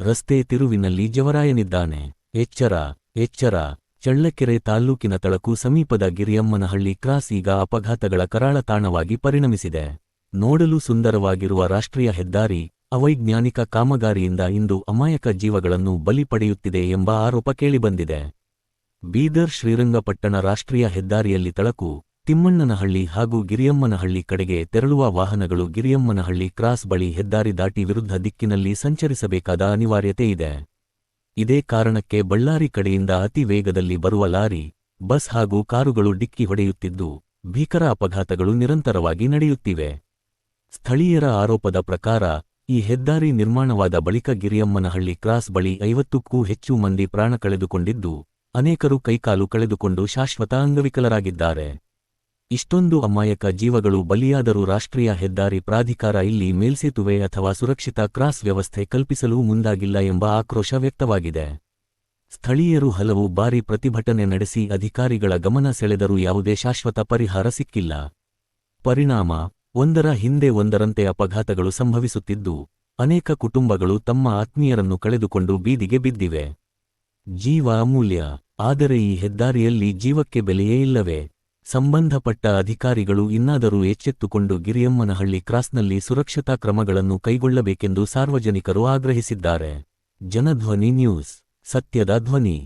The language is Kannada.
ರಸ್ತೆ ತಿರುವಿನಲ್ಲಿ ಜವರಾಯನಿದ್ದಾನೆ. ಎಚ್ಚರ ಎಚ್ಚರ. ಚಳ್ಳಕೆರೆ ತಾಲ್ಲೂಕಿನ ತಳಕು ಸಮೀಪದ ಗಿರಿಯಮ್ಮನಹಳ್ಳಿ ಕ್ರಾಸ್ ಈಗ ಅಪಘಾತಗಳ ಕರಾಳ ತಾಣವಾಗಿ ಪರಿಣಮಿಸಿದೆ. ನೋಡಲು ಸುಂದರವಾಗಿರುವ ರಾಷ್ಟ್ರೀಯ ಹೆದ್ದಾರಿ ಅವೈಜ್ಞಾನಿಕ ಕಾಮಗಾರಿಯಿಂದ ಇಂದು ಅಮಾಯಕ ಜೀವಗಳನ್ನು ಬಲಿ ಪಡೆಯುತ್ತಿದೆ ಎಂಬ ಆರೋಪ ಕೇಳಿಬಂದಿದೆ. ಬೀದರ್ ಶ್ರೀರಂಗಪಟ್ಟಣ ರಾಷ್ಟ್ರೀಯ ಹೆದ್ದಾರಿಯಲ್ಲಿ ತಳಕು, ತಿಮ್ಮಣ್ಣನಹಳ್ಳಿ ಹಾಗೂ ಗಿರಿಯಮ್ಮನಹಳ್ಳಿ ಕಡೆಗೆ ತೆರಳುವ ವಾಹನಗಳು ಗಿರಿಯಮ್ಮನಹಳ್ಳಿ ಕ್ರಾಸ್ ಬಳಿ ಹೆದ್ದಾರಿ ದಾಟಿ ವಿರುದ್ಧ ದಿಕ್ಕಿನಲ್ಲಿ ಸಂಚರಿಸಬೇಕಾದ ಅನಿವಾರ್ಯತೆ ಇದೆ. ಇದೇ ಕಾರಣಕ್ಕೆ ಬಳ್ಳಾರಿ ಕಡೆಯಿಂದ ಅತಿ ವೇಗದಲ್ಲಿ ಬರುವ ಲಾರಿ, ಬಸ್ ಹಾಗೂ ಕಾರುಗಳು ಡಿಕ್ಕಿ ಹೊಡೆಯುತ್ತಿದ್ದು, ಭೀಕರ ಅಪಘಾತಗಳು ನಿರಂತರವಾಗಿ ನಡೆಯುತ್ತಿವೆ. ಸ್ಥಳೀಯರ ಆರೋಪದ ಪ್ರಕಾರ ಈ ಹೆದ್ದಾರಿ ನಿರ್ಮಾಣವಾದ ಬಳಿಕ ಗಿರಿಯಮ್ಮನಹಳ್ಳಿ ಕ್ರಾಸ್ ಬಳಿ 50ಕ್ಕೂ ಹೆಚ್ಚು ಮಂದಿ ಪ್ರಾಣ ಕಳೆದುಕೊಂಡಿದ್ದು, ಅನೇಕರು ಕೈಕಾಲು ಕಳೆದುಕೊಂಡು ಶಾಶ್ವತ ಅಂಗವಿಕಲರಾಗಿದ್ದಾರೆ. ಇಷ್ಟೊಂದು ಅಮಾಯಕ ಜೀವಗಳು ಬಲಿಯಾದರೂ ರಾಷ್ಟ್ರೀಯ ಹೆದ್ದಾರಿ ಪ್ರಾಧಿಕಾರ ಇಲ್ಲಿ ಮೇಲ್ಸೇತುವೆ ಅಥವಾ ಸುರಕ್ಷಿತ ಕ್ರಾಸ್ ವ್ಯವಸ್ಥೆ ಕಲ್ಪಿಸಲು ಮುಂದಾಗಿಲ್ಲ ಎಂಬ ಆಕ್ರೋಶ ವ್ಯಕ್ತವಾಗಿದೆ. ಸ್ಥಳೀಯರು ಹಲವು ಬಾರಿ ಪ್ರತಿಭಟನೆ ನಡೆಸಿ ಅಧಿಕಾರಿಗಳ ಗಮನ ಸೆಳೆದರೂ ಯಾವುದೇ ಶಾಶ್ವತ ಪರಿಹಾರ ಸಿಕ್ಕಿಲ್ಲ. ಪರಿಣಾಮ ಒಂದರ ಹಿಂದೆ ಒಂದರಂತೆ ಅಪಘಾತಗಳು ಸಂಭವಿಸುತ್ತಿದ್ದು, ಅನೇಕ ಕುಟುಂಬಗಳು ತಮ್ಮ ಆತ್ಮೀಯರನ್ನು ಕಳೆದುಕೊಂಡು ಬೀದಿಗೆ ಬಿದ್ದಿವೆ. ಜೀವ ಅಮೂಲ್ಯ, ಆದರೆ ಈ ಹೆದ್ದಾರಿಯಲ್ಲಿ ಜೀವಕ್ಕೆ ಬೆಲೆಯೇ ಇಲ್ಲವೇ? ಸಂಬಂಧಪಟ್ಟ ಅಧಿಕಾರಿಗಳು ಇನ್ನಾದರೂ ಎಚ್ಚೆತ್ತುಕೊಂಡು ಗಿರಿಯಮ್ಮನಹಳ್ಳಿ ಕ್ರಾಸ್ನಲ್ಲಿ ಸುರಕ್ಷತಾ ಕ್ರಮಗಳನ್ನು ಕೈಗೊಳ್ಳಬೇಕೆಂದು ಸಾರ್ವಜನಿಕರು ಆಗ್ರಹಿಸಿದ್ದಾರೆ. ಜನಧ್ವನಿ ನ್ಯೂಸ್, ಸತ್ಯದ ಧ್ವನಿ.